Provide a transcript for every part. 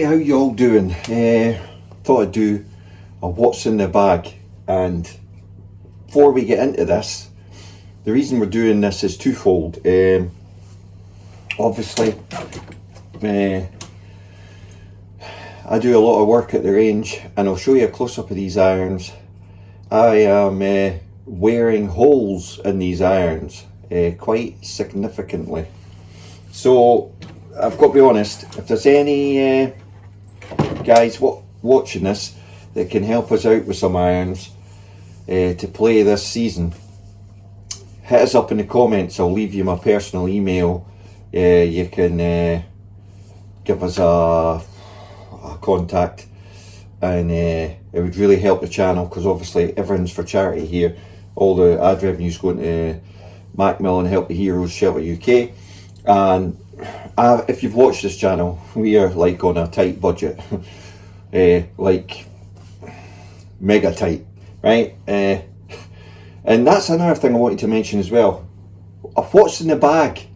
Hey, how you all doing? Thought I'd do a what's in the bag, and before we get into this, the reason we're doing this is twofold. Obviously, I do a lot of work at the range, and I'll show you a close-up of these irons. I am wearing holes in these irons quite significantly. So I've got to be honest, if there's any guys watching this that can help us out with some irons to play this season, hit us up in the comments. I'll leave you my personal email. You can give us a contact, and it would really help the channel, because obviously everything's for charity here. All the ad revenue's going to Macmillan Help the Heroes Shelter UK, and if you've watched this channel, we are like on a tight budget, like mega tight, right? And that's another thing I wanted to mention as well. What's in the bag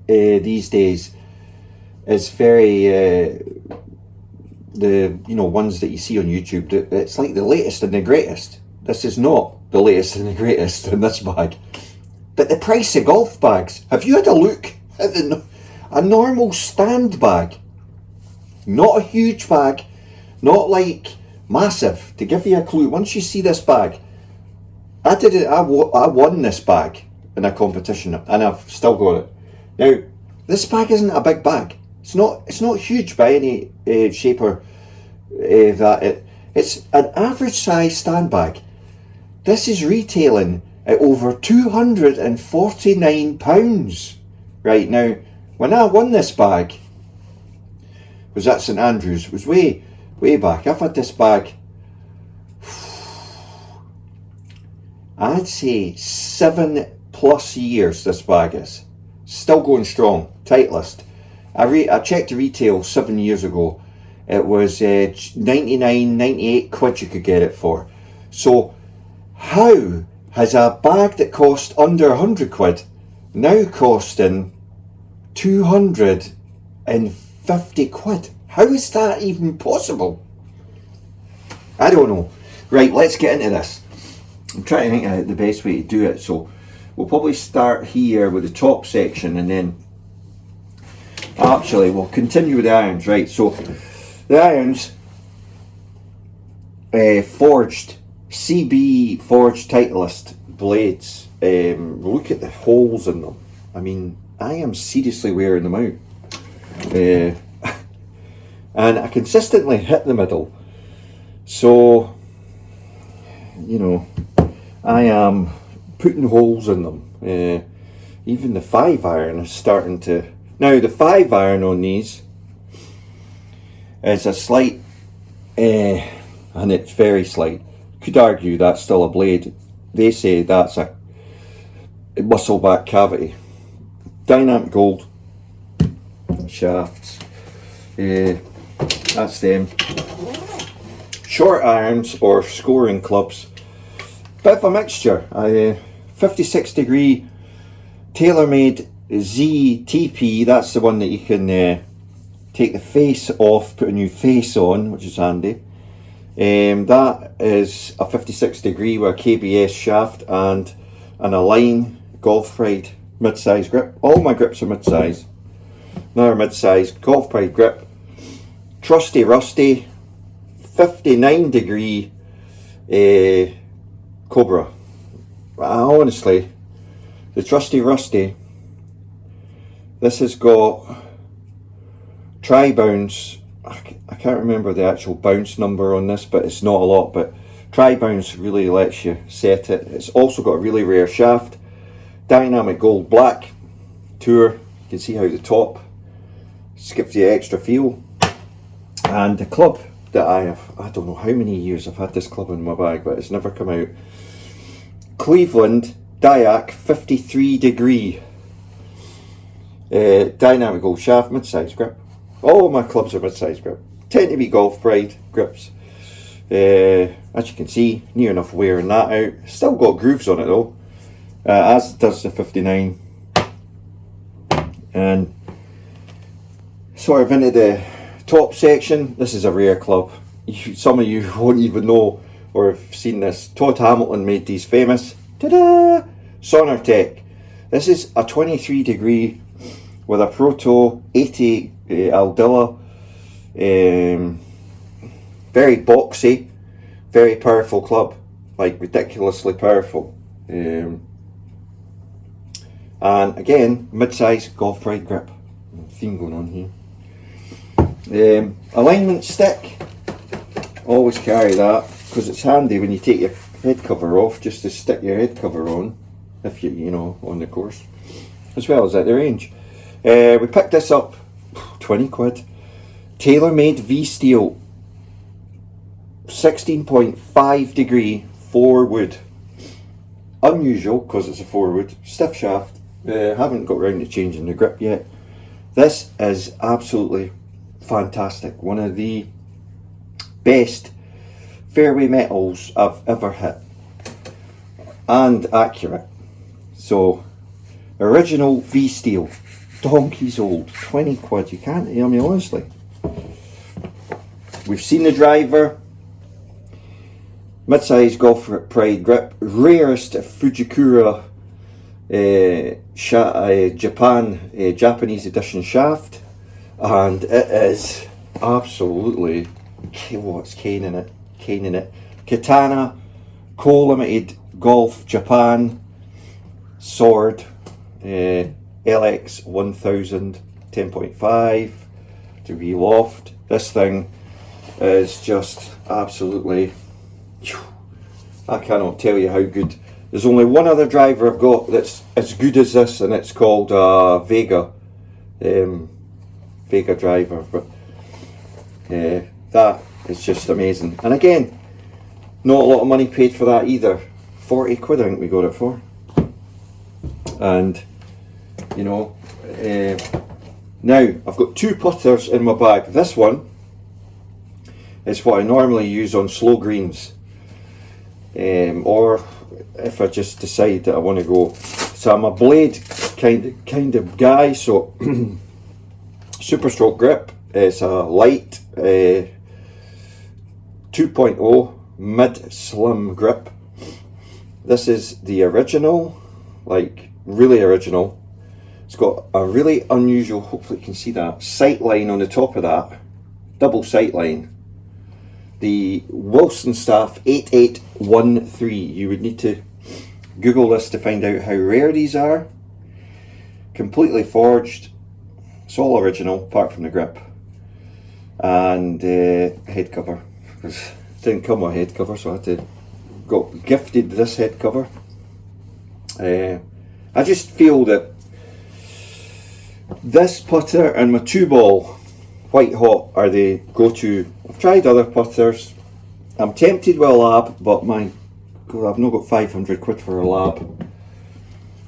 these days is very the ones that you see on YouTube. It's like the latest and the greatest. This is not the latest and the greatest in this bag, but the price of golf bags. Have you had a look at a normal stand bag? Not a huge bag, not like massive. To give you a clue, once you see this bag, I won this bag in a competition, and I've still got it. Now, this bag isn't a big bag. It's not huge by any shape or that. It's an average size stand bag. This is retailing at over £249. Right now, when I won this bag, was at St Andrews, it was way back. I've had this bag, I'd say 7+ years. This bag is still going strong. Titleist. I checked the retail 7 years ago. It was 99, 98 quid you could get it for. So how has a bag that cost under 100 quid now costing 250 quid? How is that even possible? I don't know. Right, let's get into this. I'm trying to think of the best way to do it. So we'll probably start here with the top section, and then actually we'll continue with the irons. Right, so the irons, forged, CB forged Titleist blades. Look at the holes in them. I mean, I am seriously wearing them out, and I consistently hit the middle, so I am putting holes in them. Even the 5-iron is starting to. Now the 5-iron on these is a slight, and it's very slight. Could argue that's still a blade. They say that's a muscle back cavity. Dynamic Gold shafts. That's them. Short irons or scoring clubs. Bit of a mixture. 56 degree TaylorMade ZTP. That's the one that you can take the face off, put a new face on, which is handy. That is a 56 degree with a KBS shaft and an Align Golf Pride mid-size grip. All my grips are mid-size. Another mid-size Golf Pride grip. Trusty Rusty 59 degree Cobra. Honestly, the Trusty Rusty, this has got tri-bounce. I can't remember the actual bounce number on this, but it's not a lot, but tri-bounce really lets you set it. It's also got a really rare shaft. Dynamic Gold Black Tour. You can see how the top gives you extra feel. And the club that I don't know how many years I've had this club in my bag, but it's never come out. Cleveland Diac 53 degree Dynamic Gold shaft, mid-size grip. All my clubs are mid-size grip. Tend to be Golf Pride grips. As you can see, near enough wearing that out. Still got grooves on it though, as does the 59. And sort of into the top section, this is a rare club. Some of you won't even know or have seen this. Todd Hamilton made these famous. Ta-da! Sonartec. This is a 23 degree with a Proto 80 Aldila. Very boxy, very powerful club, like ridiculously powerful. And again, mid-size Golf Pride grip. Theme going on here. Alignment stick. Always carry that because it's handy when you take your head cover off, just to stick your head cover on if you know on the course, as well as at the range. We picked this up, 20 quid. TaylorMade V-Steel, 16.5 degree 4 wood. Unusual because it's a 4 wood, stiff shaft. Haven't got round to changing the grip yet. This is absolutely fantastic. One of the best fairway metals I've ever hit, and accurate. So, original V-Steel, donkey's old, 20 quid. You can't hear me honestly. We've seen the driver, mid-size Golf Pride grip, rarest Fujikura Japanese edition shaft, and it is absolutely what's cane in it. Katana Co-Limited Golf Japan sword, LX 1000 10.5 degree loft. This thing is just absolutely, I cannot tell you how good. There's only one other driver I've got that's as good as this, and it's called Vega driver, but that is just amazing. And again, not a lot of money paid for that either. 40 quid I think we got it for. And you know, now I've got 2 putters in my bag. This one is what I normally use on slow greens, or if I just decide that I want to go. So I'm a blade kind of guy. So Super Stroke grip. It's a light 2.0 mid slim grip. This is the original, like really original. It's got a really unusual, hopefully you can see that, sight line on the top of that, double sight line. The Wilson Staff 8813. You would need to Google this to find out how rare these are. Completely forged. It's all original apart from the grip. And head cover. It didn't come with a head cover, so I had to got gifted this head cover. I just feel that this putter and my 2-ball White Hot are the go-to. I've tried other putters. I'm tempted with a lab, but my God, I've not got 500 quid for a lab.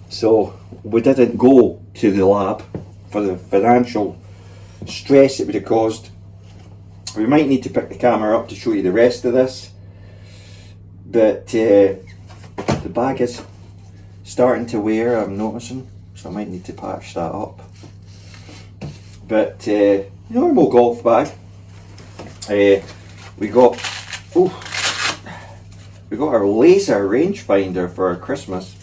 So we didn't go to the lab for the financial stress it would have caused. We might need to pick the camera up to show you the rest of this. But the bag is starting to wear, I'm noticing, so I might need to patch that up. But normal golf bag. We got our laser rangefinder for our Christmas,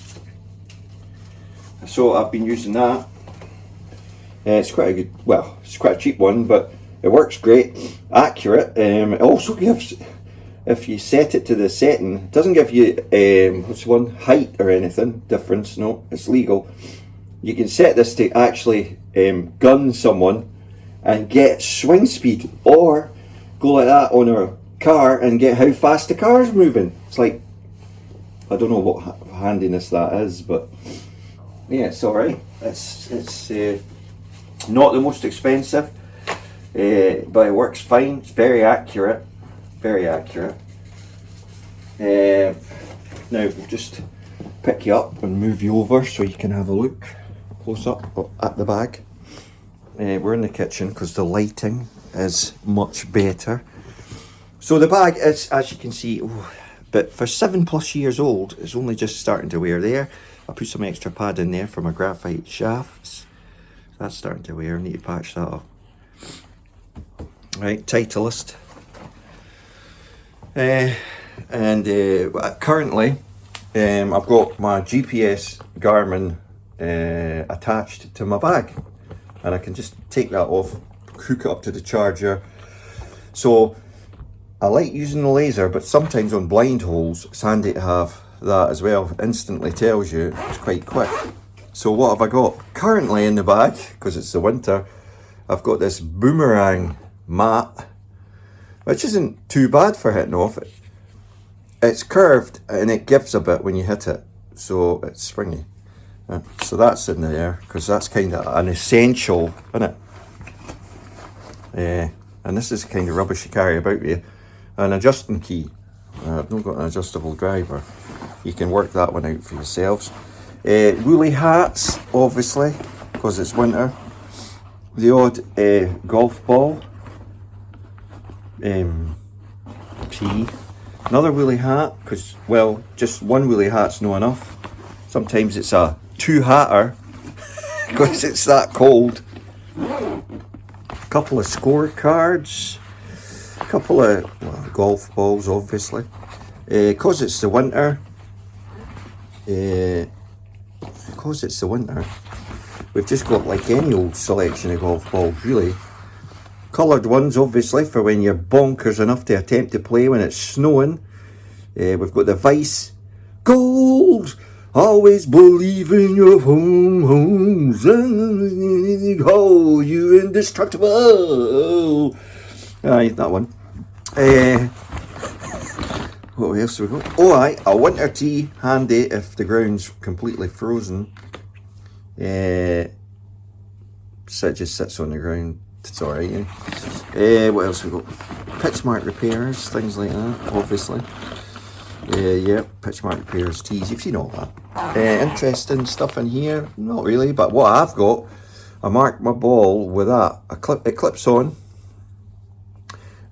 so I've been using that. It's quite a good, well, it's quite a cheap one, but it works great, accurate. It also gives, if you set it to the setting, it doesn't give you what's the one, height or anything difference. No, it's legal. You can set this to actually gun someone and get swing speed, or go like that on a car and get how fast the car is moving. It's like, I don't know what handiness that is, but yeah, it's alright. It's not the most expensive, but it works fine. It's very accurate, very accurate. Now we'll just pick you up and move you over so you can have a look close up at the bag. We're in the kitchen because the lighting is much better. So the bag is, as you can see, but for 7+ years old, it's only just starting to wear there. I put some extra pad in there for my graphite shafts. That's starting to wear, I need to patch that up. right, Titleist. Currently I've got my GPS Garmin attached to my bag, and I can just take that off, hook it up to the charger. So I like using the laser, but sometimes on blind holes it's handy to have that as well. Instantly tells you, it's quite quick. So what have I got currently in the bag, because it's the winter? I've got this boomerang mat, which isn't too bad for hitting off it. It's curved and it gives a bit when you hit it, so it's springy. So that's in there, because that's kind of an essential, isn't it? And this is the kind of rubbish you carry about with you. An adjusting key. I've not got an adjustable driver. You can work that one out for yourselves. Woolly hats, obviously, because it's winter. The odd golf ball. Tee. Another woolly hat, because, well, just one woolly hat's not enough. Sometimes it's a two-hatter, because it's that cold. A couple of scorecards. A couple of golf balls, obviously. Because it's the winter. We've just got like any old selection of golf balls, really. Coloured ones, obviously, for when you're bonkers enough to attempt to play when it's snowing. We've got the Vice Gold. Always believe in your homes. Oh, you indestructible. Aye, that one. What else have we got? Oh, aye, a winter tee, handy if the ground's completely frozen. It just sits on the ground. It's alright, what else have we got? Pitch mark repairs, things like that, obviously. Yeah, pitch mark repairs, tees, you've seen all that. Interesting stuff in here, not really, but what I've got, I marked my ball with that. It clips on,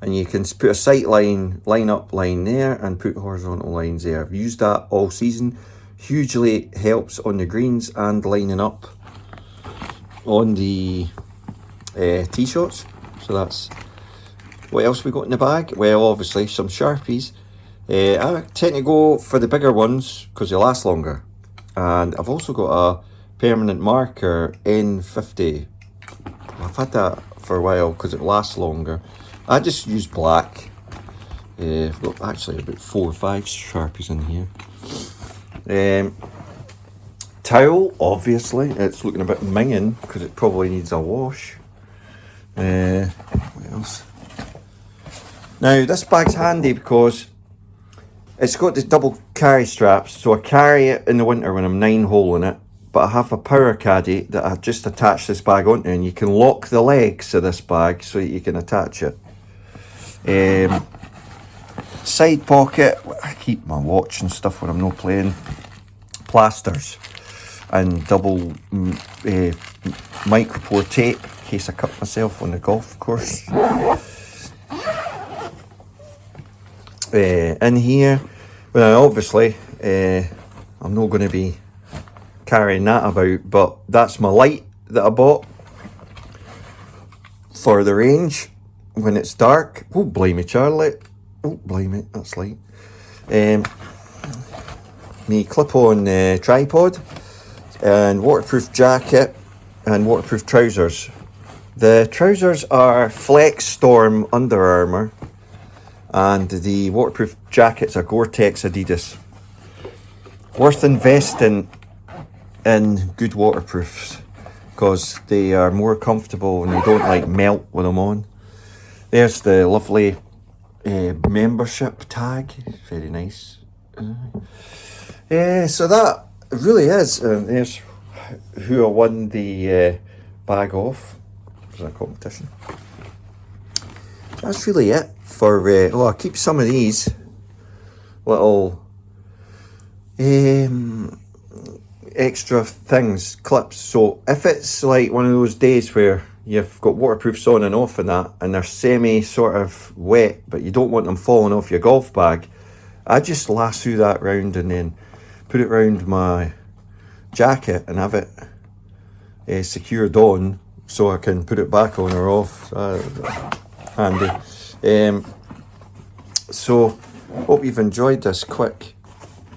and you can put a sight line up line there, and put horizontal lines there. I've used that all season. Hugely helps on the greens and lining up on the tee shots. So that's what else we got in the bag. Well, obviously some Sharpies. I tend to go for the bigger ones because they last longer, and I've also got a permanent marker N50. I've had that for a while because it lasts longer. I just use black. I've got actually about 4 or 5 Sharpies in here. Towel, obviously, it's looking a bit minging because it probably needs a wash. What else? Now, this bag's handy because it's got the double carry straps, so I carry it in the winter when I'm 9-holing it, but I have a power caddy that I just attach this bag onto, and you can lock the legs of this bag so that you can attach it. Side pocket, I keep my watch and stuff when I'm not playing. Plasters and double micropore tape in case I cut myself on the golf course. In here, well, obviously I'm not going to be carrying that about, but that's my light that I bought for the range when it's dark. Oh, blimey, Charlie. Oh, blimey, that's light. Me clip-on tripod and waterproof jacket and waterproof trousers. The trousers are Flex Storm Under Armour, and the waterproof jackets are Gore-Tex Adidas. Worth investing in good waterproofs because they are more comfortable and they don't like melt when I'm on. There's the lovely membership tag, very nice. So that really is, there's who I won the bag off. It was a competition. That's really it for, I keep some of these little extra things, clips. So if it's like one of those days where you've got waterproofs on and off and that, and they're semi sort of wet, but you don't want them falling off your golf bag, I just lasso that round and then put it round my jacket and have it secured on so I can put it back on or off. handy. So hope you've enjoyed this quick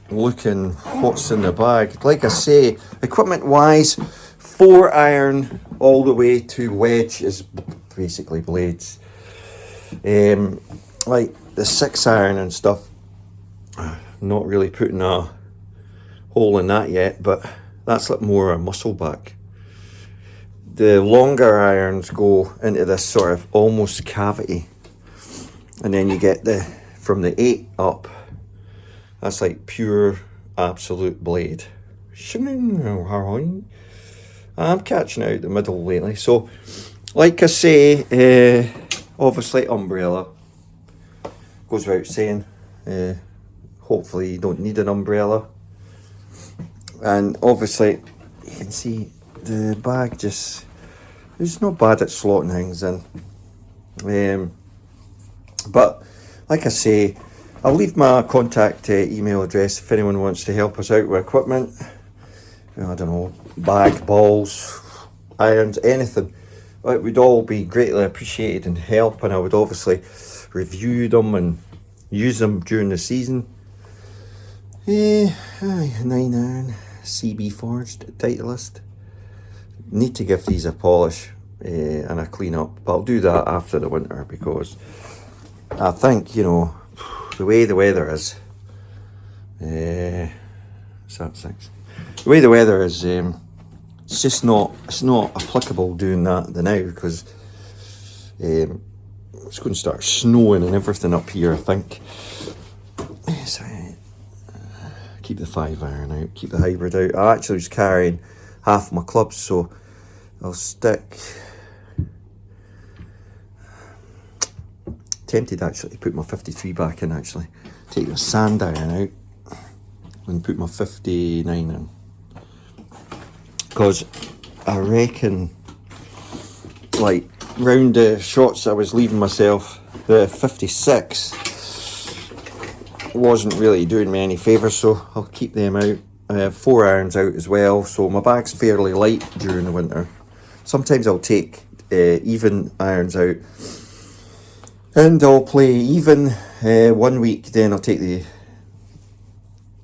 look in what's in the bag. Like I say, equipment wise, 4-iron all the way to wedge is basically blades. Like the 6-iron and stuff, not really putting a hole in that yet, but that's like more a muscle back. The longer irons go into this sort of almost cavity, and then you get the from the 8 up, that's like pure absolute blade. I'm catching out the middle lately. So like I say, obviously umbrella goes without saying. Hopefully you don't need an umbrella. And obviously you can see the bag just, it's not bad at slotting things in. But like I say, I'll leave my contact email address if anyone wants to help us out with equipment. I don't know, bag, balls, irons, anything. It would all be greatly appreciated and help, and I would obviously review them and use them during the season. 9-iron CB forged Titleist. Need to give these a polish and a clean up, but I'll do that after the winter, because I think, you know, the way the weather is, what's that, 6? The way the weather is, it's just not, it's not applicable doing that now, because it's going to start snowing and everything up here, I think. So, keep the 5-iron out, keep the hybrid out. I actually was carrying half my clubs, so I'll stick. Tempted actually to put my 53 back in, actually. Take the sand iron out and put my 59 in. Because I reckon, like, round the shots I was leaving myself, the 56 wasn't really doing me any favours, so I'll keep them out. I have 4 irons out as well, so my bag's fairly light during the winter. Sometimes I'll take even irons out, and I'll play even 1 week, then I'll take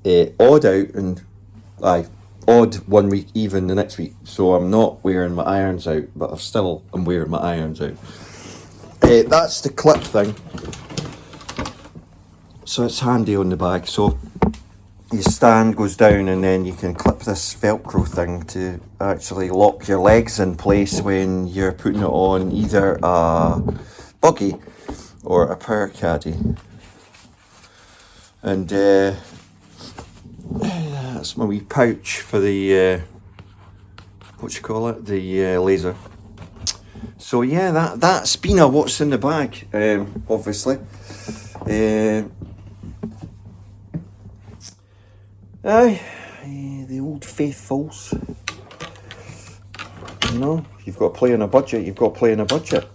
the odd out, and odd 1 week, even the next week. So I'm not wearing my irons out, but I'm wearing my irons out. That's the clip thing. So it's handy on the bag. So your stand goes down, and then you can clip this Velcro thing to actually lock your legs in place when you're putting it on either a buggy or a power caddy. And that's my wee pouch for the the laser. So yeah, that's been a what's in the bag, obviously. The old faithfuls. You know, you've got to play on a budget, you've got to play on a budget.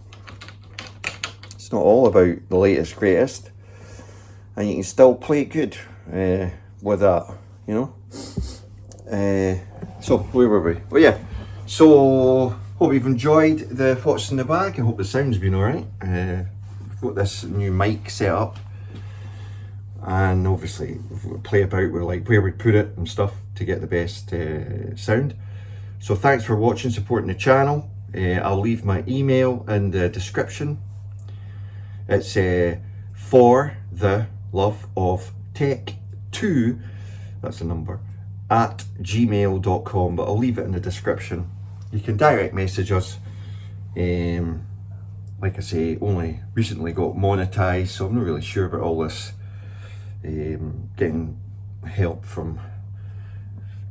It's not all about the latest, greatest. And you can still play good with that, you know. So, where were we? Oh yeah, so hope you've enjoyed the what's in the bag. I hope the sound's been alright. We've got this new mic set up, and obviously play about with like where we put it and stuff to get the best sound. So thanks for watching, supporting the channel. I'll leave my email in the description. It's for the love of tech 2, that's a number, at gmail.com, but I'll leave it in the description. You can direct message us. Like I say, only recently got monetized, so I'm not really sure about all this getting help from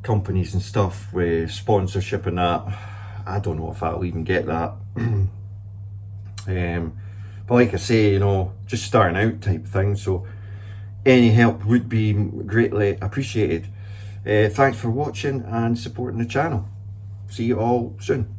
companies and stuff with sponsorship and that. I don't know if I'll even get that. But like I say, you know, just starting out type thing, so any help would be greatly appreciated. Thanks for watching and supporting the channel. See you all soon.